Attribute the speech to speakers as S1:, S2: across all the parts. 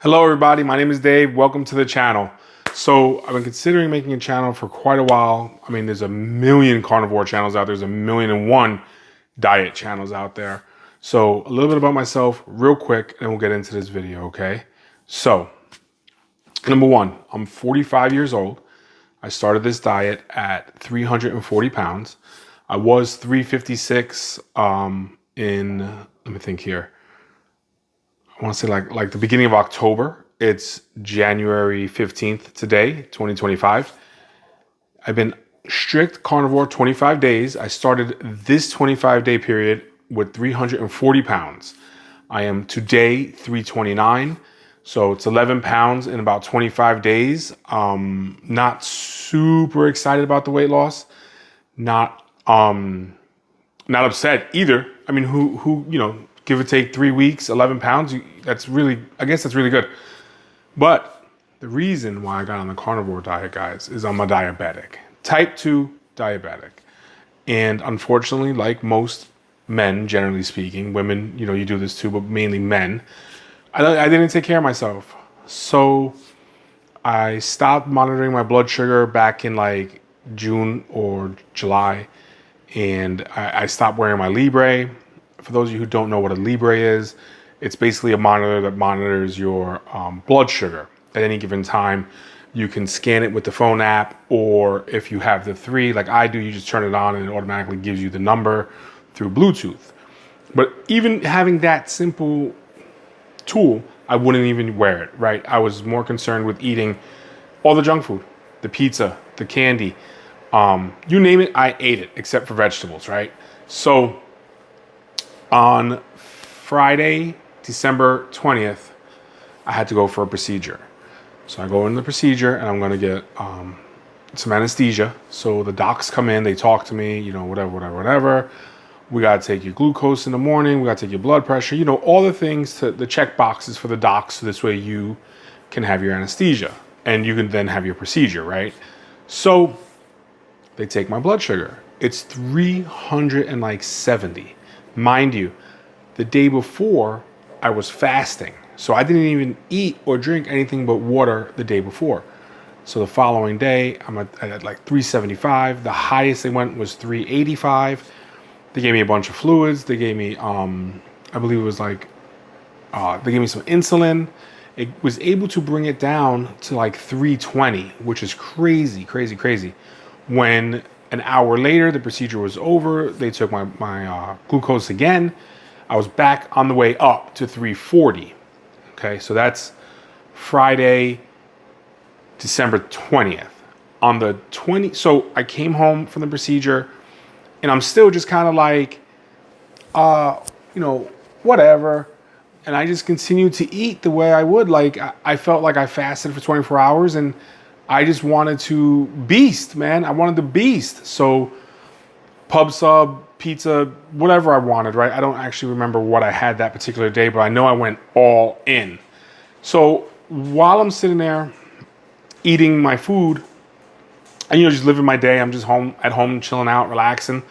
S1: Hello everybody, my name is Dave. Welcome to the channel. So I've been considering making a channel for quite a while. I mean, there's a million carnivore channels out there. There's a million and one diet channels out there. So a little bit about myself real quick and we'll get into this video, okay? So, number one, I'm 45 years old. I started this diet at 340 pounds. I was 356 let me think here. I want to say like the beginning of October. It's January 15th today, 2025. I've been strict carnivore 25 days. I started this 25-day period with 340 pounds. I am today 329. So it's 11 pounds in about 25 days. Not super excited about the weight loss. Not upset either. I mean, who give or take 3 weeks, 11 pounds, I guess that's really good. But the reason why I got on the carnivore diet, guys, is I'm a diabetic, type 2 diabetic. And unfortunately, like most men, generally speaking, women, you do this too, but mainly men, I didn't take care of myself. So I stopped monitoring my blood sugar back in like June or July. And I stopped wearing my Libre. For those of you who don't know what a Libre is, it's basically a monitor that monitors your blood sugar at any given time. You can scan it with the phone app, or if you have the 3, like I do, you just turn it on and it automatically gives you the number through Bluetooth. But even having that simple tool, I wouldn't even wear it, right? I was more concerned with eating all the junk food, the pizza, the candy, you name it, I ate it, except for vegetables, right? So on Friday, December 20th, I had to go for a procedure. So I go in the procedure and I'm going to get some anesthesia. So the docs come in, they talk to me, whatever. We got to take your glucose in the morning. We got to take your blood pressure, all the things, the check boxes for the docs. So this way you can have your anesthesia and you can then have your procedure, right? So they take my blood sugar. It's 370. Mind you, the day before I was fasting. So I didn't even eat or drink anything but water the day before. So the following day, I'm at like 375. The highest they went was 385. They gave me a bunch of fluids. They gave me, I believe it was like, they gave me some insulin. It was able to bring it down to like 320, which is crazy. When an hour later, the procedure was over, they took my glucose again. I was back on the way up to 340. Okay, so that's Friday, December 20th. On the 20th, so I came home from the procedure, and I'm still just kind of like, whatever. And I just continued to eat the way I would. Like, I felt like I fasted for 24 hours, and I just wanted to beast, man. I wanted to beast. So pub sub, pizza, whatever I wanted, right? I don't actually remember what I had that particular day, but I know I went all in. So while I'm sitting there eating my food and, just living my day, I'm just at home, chilling out, relaxing.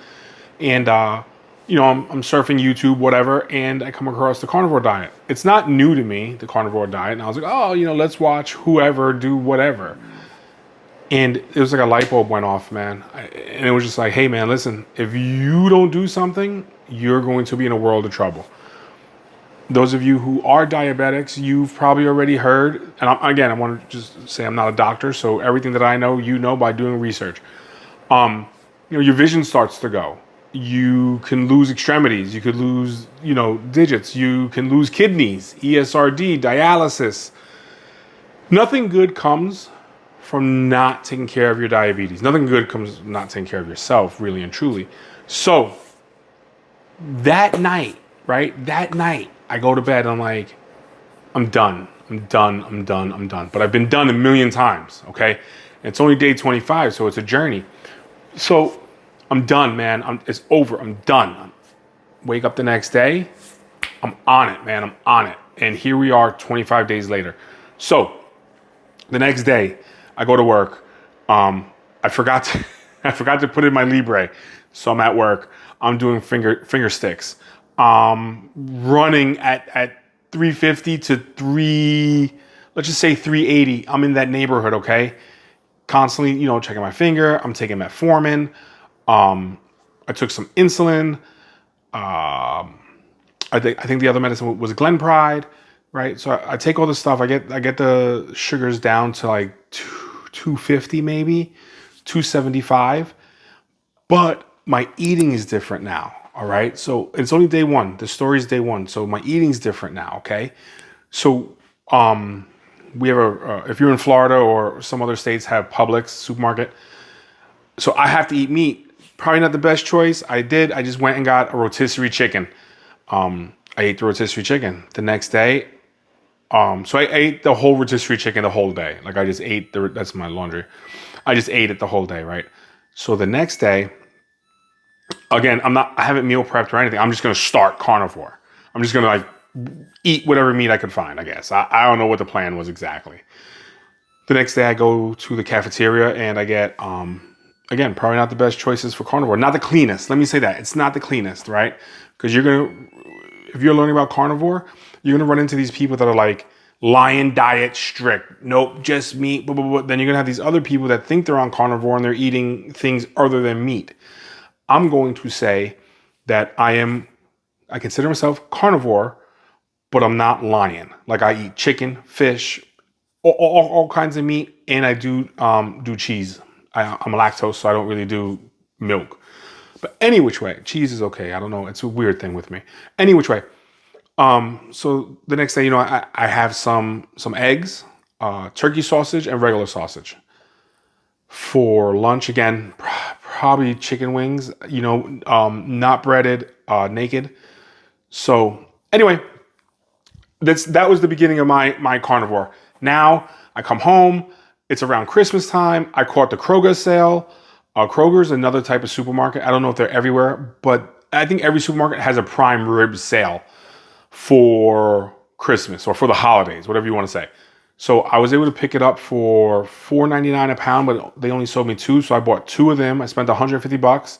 S1: And, I'm surfing YouTube, whatever, and I come across the carnivore diet. It's not new to me, the carnivore diet. And I was like, let's watch whoever do whatever. And it was like a light bulb went off, man. And it was just like, hey, man, listen, if you don't do something, you're going to be in a world of trouble. Those of you who are diabetics, you've probably already heard. And I want to just say I'm not a doctor, so everything that I know, by doing research. Your vision starts to go. You can lose extremities. You could lose, digits. You can lose kidneys, ESRD, dialysis. Nothing good comes from not taking care of your diabetes. Nothing good comes from not taking care of yourself, really and truly. So that night, right? I go to bed and I'm like, I'm done. But I've been done a million times, okay? And it's only day 25, so it's a journey. So I'm done, man. It's over. I'm done. Wake up the next day. I'm on it, man. I'm on it. And here we are 25 days later. So the next day, I go to work. I forgot to put in my Libre. So I'm at work. I'm doing finger sticks. Running at 350 to let's just say 380. I'm in that neighborhood, okay? Constantly, checking my finger. I'm taking metformin. I took some insulin. I think the other medicine was Glenpride, right? So I take all this stuff. I get the sugars down to like 250 maybe, 275. But my eating is different now. All right. So it's only day one. The story is day one. So my eating's different now. Okay. So we have if you're in Florida or some other states have Publix supermarket. So I have to eat meat. Probably not the best choice. I just went and got a rotisserie chicken. I ate the rotisserie chicken the next day. So I ate the whole rotisserie chicken the whole day. Like I just ate that's my laundry. I just ate it the whole day. Right. So the next day, again, I haven't meal prepped or anything. I'm just going to start carnivore. I'm just going to like eat whatever meat I could find, I guess. I don't know what the plan was exactly. The next day I go to the cafeteria and I get, again, probably not the best choices for carnivore. Not the cleanest. Let me say that. It's not the cleanest, right? Because if you're learning about carnivore, you're going to run into these people that are like, lion diet strict. Nope, just meat, blah, blah, blah. Then you're going to have these other people that think they're on carnivore and they're eating things other than meat. I'm going to say that I consider myself carnivore, but I'm not lion. Like I eat chicken, fish, all kinds of meat, and I do cheese. I'm a lactose, so I don't really do milk. But any which way, cheese is okay. I don't know. It's a weird thing with me. Any which way. So the next day, I have some eggs, turkey sausage, and regular sausage. For lunch, again, probably chicken wings, not breaded, naked. So anyway, that was the beginning of my carnivore. Now I come home. It's around Christmas time. I caught the Kroger sale. Kroger's another type of supermarket. I don't know if they're everywhere, but I think every supermarket has a prime rib sale for Christmas or for the holidays, whatever you want to say. So I was able to pick it up for $4.99 a pound, but they only sold me 2. So I bought 2 of them. I spent $150.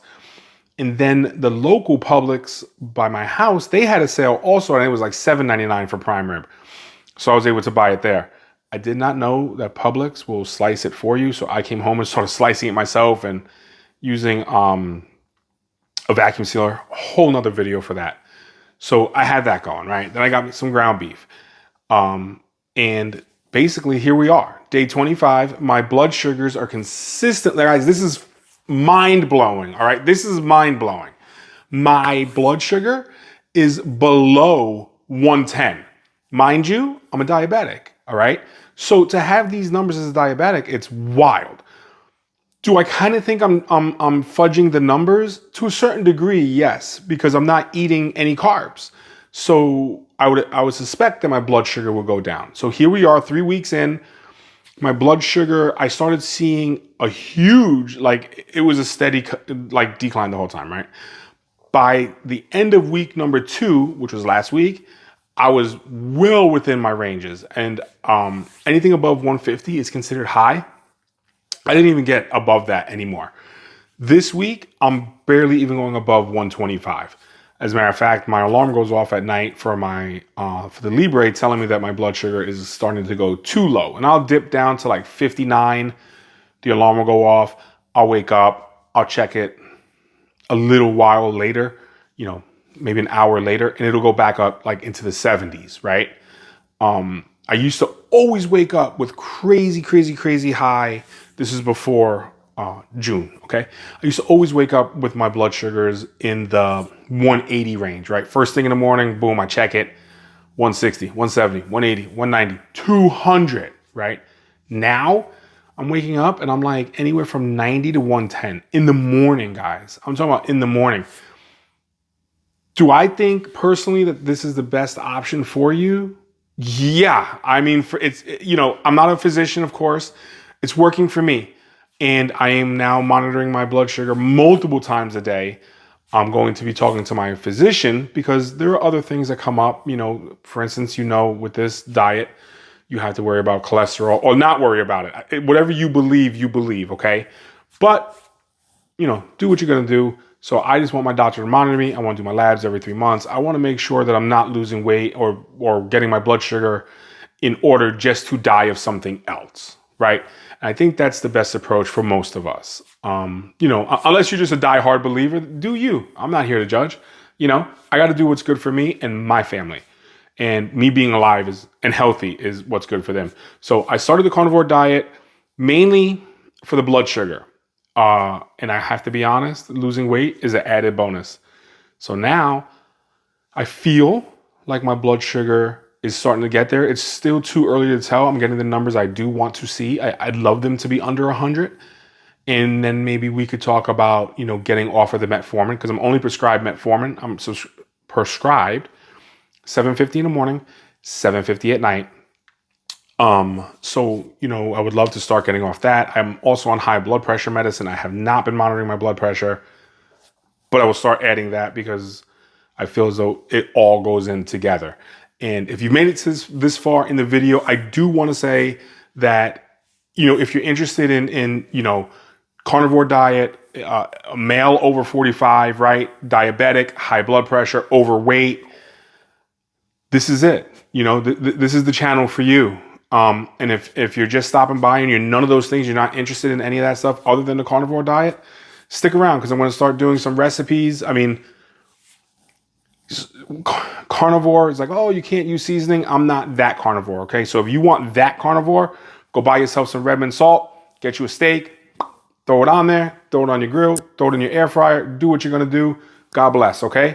S1: And then the local Publix by my house, they had a sale also, and it was like $7.99 for prime rib. So I was able to buy it there. I did not know that Publix will slice it for you. So I came home and started slicing it myself and using a vacuum sealer. A whole nother video for that. So I had that going, right? Then I got some ground beef. And basically here we are, day 25. My blood sugars are consistent. Guys, this is mind blowing. All right. This is mind blowing. My blood sugar is below 110. Mind you, I'm a diabetic. All right. So to have these numbers as a diabetic, it's wild. Do I kind of think I'm fudging the numbers? To a certain degree, yes, because I'm not eating any carbs. So I would suspect that my blood sugar will go down. So here we are, 3 weeks in. My blood sugar, I started seeing a huge, it was a steady decline the whole time, right? By the end of week number 2, which was last week, I was well within my ranges. And anything above 150 is considered high. I didn't even get above that anymore. This week, I'm barely even going above 125. As a matter of fact, my alarm goes off at night for the Libre, telling me that my blood sugar is starting to go too low. And I'll dip down to like 59. The alarm will go off. I'll wake up. I'll check it a little while later, maybe an hour later, and it'll go back up like into the 70s, right? I used to always wake up with crazy, crazy, crazy high. This is before June, okay? I used to always wake up with my blood sugars in the 180 range, right? First thing in the morning, boom, I check it. 160, 170, 180, 190, 200, right? Now, I'm waking up and I'm like anywhere from 90 to 110 in the morning, guys. I'm talking about in the morning. Do I think personally that this is the best option for you? Yeah, I mean, I'm not a physician, of course. It's working for me. And I am now monitoring my blood sugar multiple times a day. I'm going to be talking to my physician because there are other things that come up. For instance, with this diet, you have to worry about cholesterol or not worry about it. Whatever you believe, okay? But, do what you're going to do. So I just want my doctor to monitor me. I want to do my labs every 3 months. I want to make sure that I'm not losing weight or getting my blood sugar in order just to die of something else, right? And I think that's the best approach for most of us. You know, unless you're just a diehard believer, do you. I'm not here to judge. You know, I got to do what's good for me and my family. And me being alive and healthy is what's good for them. So I started the carnivore diet mainly for the blood sugar. And I have to be honest, losing weight is an added bonus. So now I feel like my blood sugar is starting to get there. It's still too early to tell. I'm getting the numbers I do want to see. I'd love them to be under 100. And then maybe we could talk about, you know, getting off of the metformin, because I'm only prescribed metformin. I'm prescribed 7:50 in the morning, 7:50 at night. So, you know, I would love to start getting off that. I'm also on high blood pressure medicine. I have not been monitoring my blood pressure, but I will start adding that because I feel as though it all goes in together. And if you've made it this far in the video, I do want to say that, you know, if you're interested in you know, carnivore diet, a male over 45, right? Diabetic, high blood pressure, overweight, this is it. You know, this is the channel for you. And if you're just stopping by and you're none of those things, you're not interested in any of that stuff other than the carnivore diet, stick around because I'm going to start doing some recipes. I mean, carnivore is like, oh, you can't use seasoning. I'm not that carnivore, okay? So if you want that carnivore, go buy yourself some Redmond salt, get you a steak, throw it on there, throw it on your grill, throw it in your air fryer, do what you're going to do. God bless, okay?